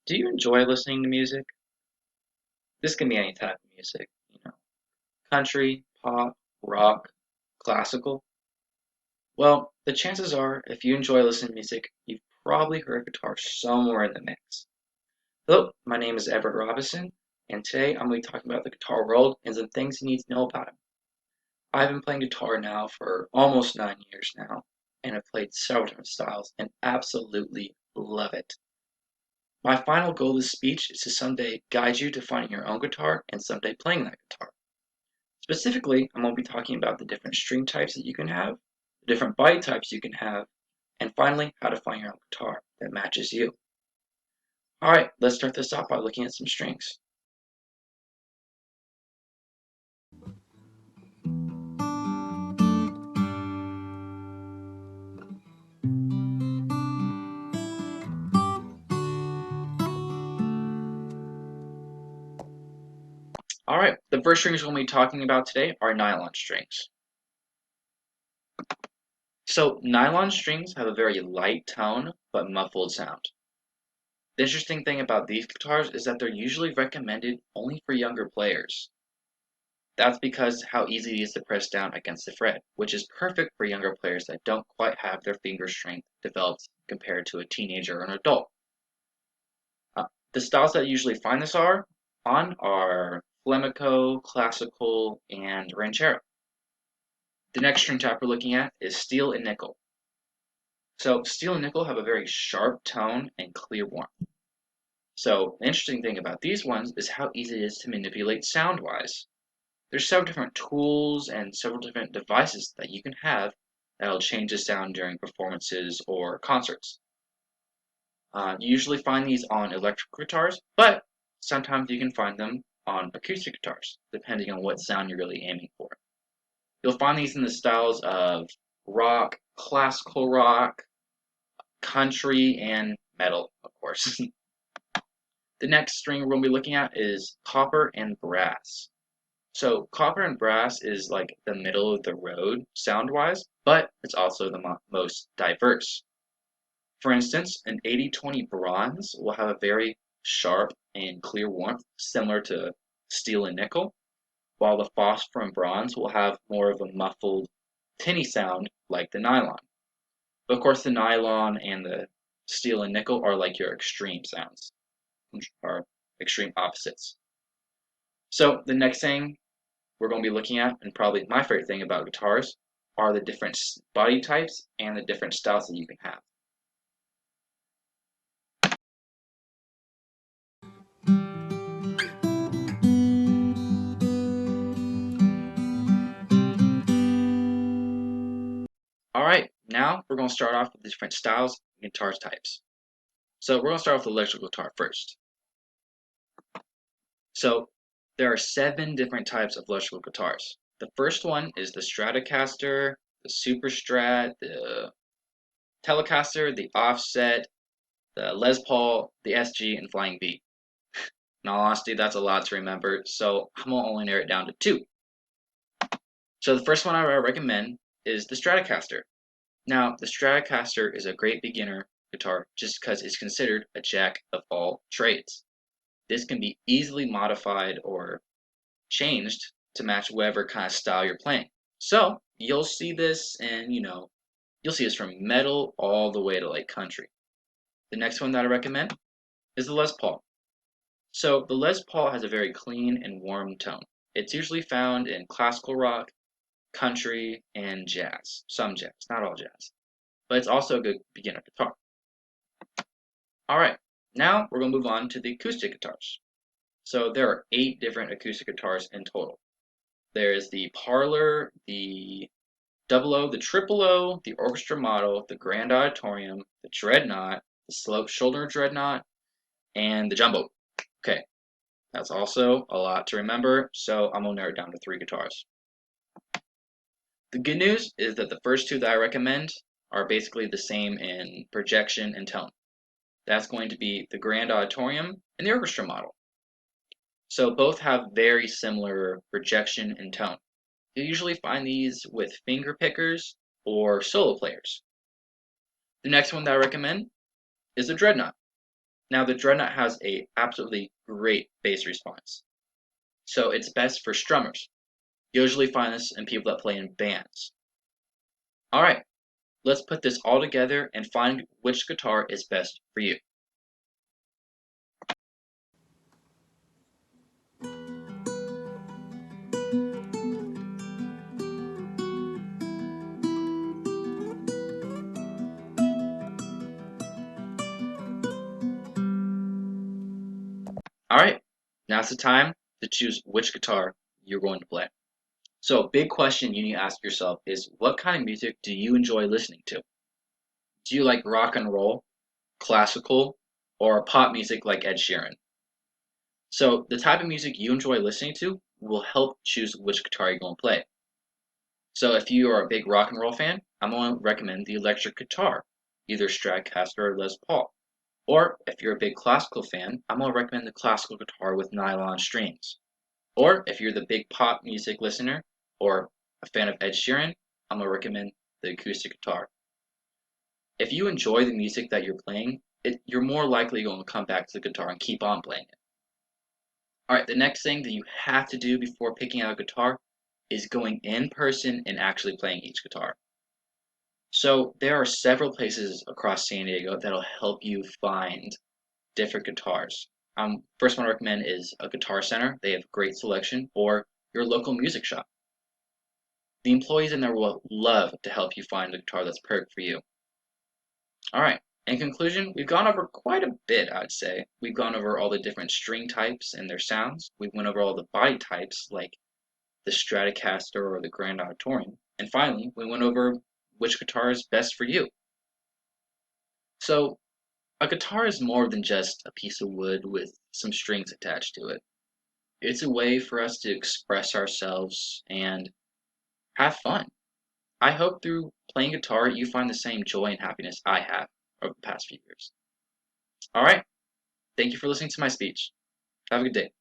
Do you enjoy listening to music? This can be any type of music, country, pop, rock, classical. Well, the chances are, if you enjoy listening to music, you've probably heard guitar somewhere in the mix. Hello, my name is Everett Robinson, and today I'm going to be talking about the guitar world and some things you need to know about it. I've been playing guitar now for almost 9 years now, and I've played several different styles and absolutely love it. My final goal of this speech is to someday guide you to finding your own guitar and someday playing that guitar. Specifically, I'm going to be talking about the different string types that you can have, the different body types you can have, and finally, how to find your own guitar that matches you. Alright, let's start this off by looking at some strings. Alright, the first strings we'll be talking about today are nylon strings. So, nylon strings have a very light tone but muffled sound. The interesting thing about these guitars is that they're usually recommended only for younger players. That's because how easy it is to press down against the fret, which is perfect for younger players that don't quite have their finger strength developed compared to a teenager or an adult. The styles that I usually find this are flamenco, classical, and ranchero. The next string type we're looking at is steel and nickel. So steel and nickel have a very sharp tone and clear warmth. So the interesting thing about these ones is how easy it is to manipulate sound-wise. There's several different tools and several different devices that you can have that'll change the sound during performances or concerts. You usually find these on electric guitars, but sometimes you can find them on acoustic guitars, depending on what sound you're really aiming for. You'll find these in the styles of rock, classical rock, country, and metal, of course. The next string we're going to be looking at is copper and brass. So copper and brass is like the middle of the road sound-wise, but it's also the most diverse. For instance, an 80/20 bronze will have a very sharp and clear warmth similar to steel and nickel, while the phosphor and bronze will have more of a muffled, tinny sound like the nylon. But of course, the nylon and the steel and nickel are like your extreme sounds, which are extreme opposites. So the next thing we're going to be looking at, and probably my favorite thing about guitars, are the different body types and the different styles that you can have. Alright, now we're going to start off with the different styles and guitar types. So we're going to start with the electrical guitar first. So there are 7 different types of electrical guitars. The first one is the Stratocaster, the Super Strat, the Telecaster, the Offset, the Les Paul, the SG, and Flying V. In all honesty, that's a lot to remember, so I'm going to only narrow it down to 2. So the first one I recommend is the Stratocaster. Now, the Stratocaster is a great beginner guitar just because it's considered a jack of all trades. This can be easily modified or changed to match whatever kind of style you're playing. So you'll see this and you'll see this from metal all the way to like country. The next one that I recommend is the Les Paul. So the Les Paul has a very clean and warm tone. It's usually found in classical rock, country, and jazz. Some jazz, not all jazz. But it's also a good beginner guitar. Alright, now we're going to move on to the acoustic guitars. So there are 8 different acoustic guitars in total. There's the Parlor, the Double O, the Triple O, the Orchestra Model, the Grand Auditorium, the Dreadnought, the Slope Shoulder Dreadnought, and the Jumbo. Okay, that's also a lot to remember, so I'm going to narrow it down to 3 guitars. The good news is that the first 2 that I recommend are basically the same in projection and tone. That's going to be the Grand Auditorium and the Orchestra Model. So both have very similar projection and tone. You usually find these with finger pickers or solo players. The next one that I recommend is the Dreadnought. Now the Dreadnought has a absolutely great bass response, so it's best for strummers. You usually find this in people that play in bands. Alright, let's put this all together and find which guitar is best for you. Alright, now's the time to choose which guitar you're going to play. So, big question you need to ask yourself is what kind of music do you enjoy listening to? Do you like rock and roll, classical, or pop music like Ed Sheeran? So, the type of music you enjoy listening to will help choose which guitar you're going to play. So, if you are a big rock and roll fan, I'm going to recommend the electric guitar, either Stratocaster or Les Paul. Or if you're a big classical fan, I'm going to recommend the classical guitar with nylon strings. Or if you're the big pop music listener or a fan of Ed Sheeran, I'm going to recommend the acoustic guitar. If you enjoy the music that you're playing, you're more likely going to come back to the guitar and keep on playing it. Alright, the next thing that you have to do before picking out a guitar is going in person and actually playing each guitar. So there are several places across San Diego that'll help you find different guitars. First one I recommend is a Guitar Center. They have great selection, or your local music shop. The employees in there will love to help you find a guitar that's perfect for you. Alright, in conclusion, we've gone over quite a bit, I'd say. We've gone over all the different string types and their sounds. We went over all the body types, like the Stratocaster or the Grand Auditorium. And finally, we went over which guitar is best for you. So, a guitar is more than just a piece of wood with some strings attached to it. It's a way for us to express ourselves and have fun. I hope through playing guitar you find the same joy and happiness I have over the past few years. Alright, thank you for listening to my speech. Have a good day.